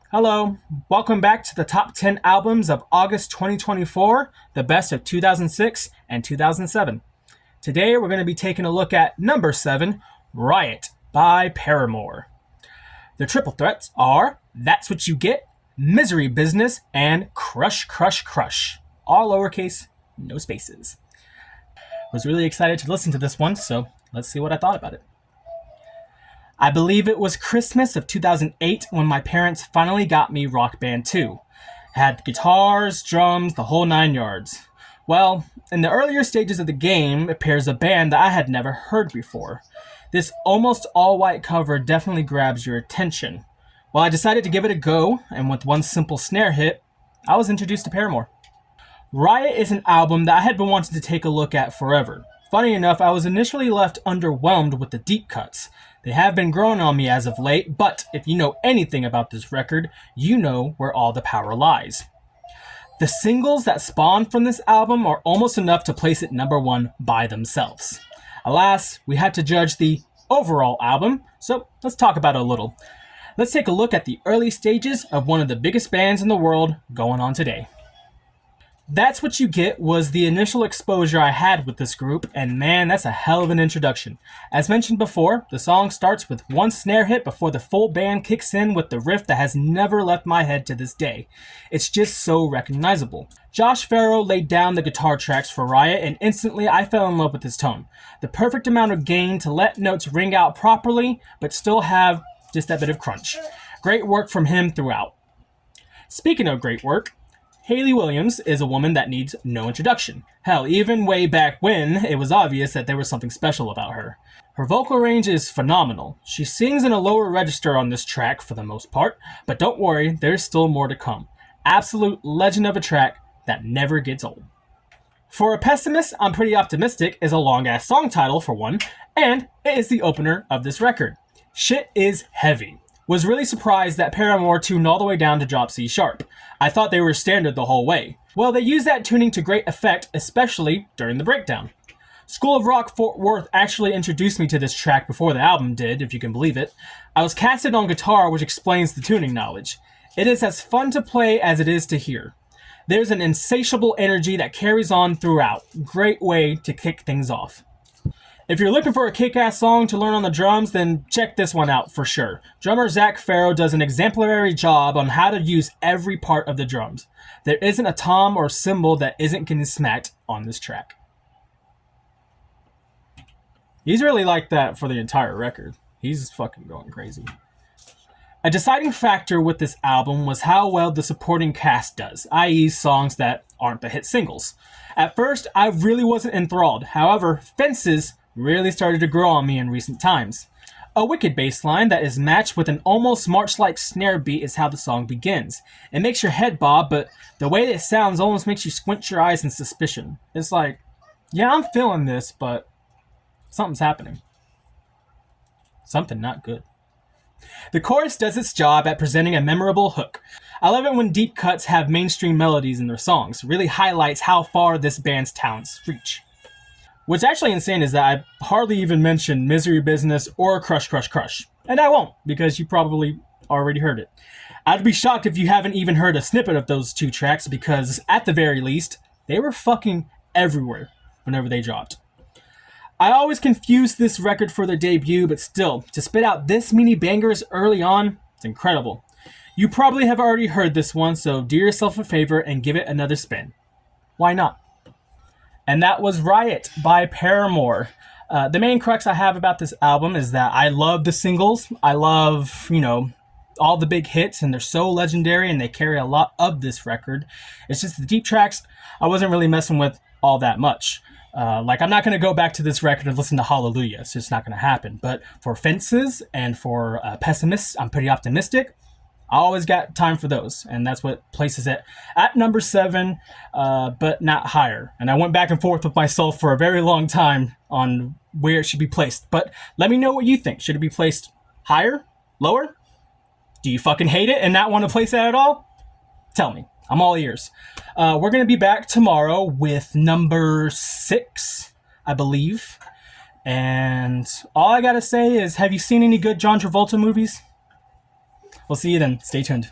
Hello, welcome back to the top 10 albums of August 2024, the best of 2006 and 2007. Today we're going to be taking a look at number 7, Riot by Paramore. The triple threats are That's What You Get, Misery Business, and Crush Crush Crush. All lowercase, no spaces. Was really excited to listen to this one, so let's see what I thought about it. I believe it was Christmas of 2008 when my parents finally got me Rock Band 2. It had guitars, drums, the whole 9 yards. Well, in the earlier stages of the game, it appears a band that I had never heard before. This almost all-white cover definitely grabs your attention. Well, I decided to give it a go, and with one simple snare hit, I was introduced to Paramore. Riot is an album that I had been wanting to take a look at forever. Funny enough, I was initially left underwhelmed with the deep cuts. They have been growing on me as of late, but if you know anything about this record, you know where all the power lies. The singles that spawned from this album are almost enough to place it number 1 by themselves. Alas, we had to judge the overall album, so let's talk about it a little. Let's take a look at the early stages of one of the biggest bands in the world going on today. That's What You Get was the initial exposure I had with this group, and man, that's a hell of an introduction. As mentioned before, the song starts with one snare hit before the full band kicks in with the riff that has never left my head to this day. It's just so recognizable. Josh Farrow laid down the guitar tracks for Riot, and instantly I fell in love with his tone. The perfect amount of gain to let notes ring out properly, but still have just that bit of crunch. Great work from him throughout. Speaking of great work, Hayley Williams is a woman that needs no introduction. Hell, even way back when, it was obvious that there was something special about her. Her vocal range is phenomenal. She sings in a lower register on this track for the most part, but don't worry, there's still more to come. Absolute legend of a track that never gets old. For a pessimist, I'm Pretty Optimistic is a long-ass song title for one, and it is the opener of this record. Shit is heavy. Was really surprised that Paramore tuned all the way down to drop C sharp. I thought they were standard the whole way. Well, they used that tuning to great effect, especially during the breakdown. School of Rock Fort Worth actually introduced me to this track before the album did, if you can believe it. I was casted on guitar, which explains the tuning knowledge. It is as fun to play as it is to hear. There's an insatiable energy that carries on throughout. Great way to kick things off. If you're looking for a kick-ass song to learn on the drums, then check this one out for sure. Drummer Zach Farrow does an exemplary job on how to use every part of the drums. There isn't a tom or cymbal that isn't getting smacked on this track. He's really like that for the entire record. He's fucking going crazy. A deciding factor with this album was how well the supporting cast does, i.e. songs that aren't the hit singles. At first, I really wasn't enthralled. However, Fences really started to grow on me in recent times. A wicked bass line that is matched with an almost march-like snare beat is how the song begins. It makes your head bob, but the way it sounds almost makes you squint your eyes in suspicion. It's like, yeah, I'm feeling this, but something's happening. Something not good. The chorus does its job at presenting a memorable hook. I love it when deep cuts have mainstream melodies in their songs. It really highlights how far this band's talents reach. What's actually insane is that I hardly even mentioned Misery Business or Crush Crush Crush. And I won't, because you probably already heard it. I'd be shocked if you haven't even heard a snippet of those two tracks, because at the very least, they were fucking everywhere whenever they dropped. I always confuse this record for their debut, but still, to spit out this many bangers early on, it's incredible. You probably have already heard this one, so do yourself a favor and give it another spin. Why not? And that was Riot by Paramore. The main crux I have about this album is that I love the singles. I love, all the big hits, and they're so legendary, and they carry a lot of this record. It's just the deep tracks I wasn't really messing with all that much. I'm not going to go back to this record and listen to Hallelujah. It's just not going to happen. But for Fences and for Pessimists, I'm Pretty Optimistic. I always got time for those, and that's what places it at number 7, but not higher. And I went back and forth with myself for a very long time on where it should be placed. But let me know what you think. Should it be placed higher? Lower? Do you fucking hate it and not want to place it at all? Tell me. I'm all ears. We're going to be back tomorrow with number 6, I believe. And all I got to say is, have you seen any good John Travolta movies? We'll see you then. Stay tuned.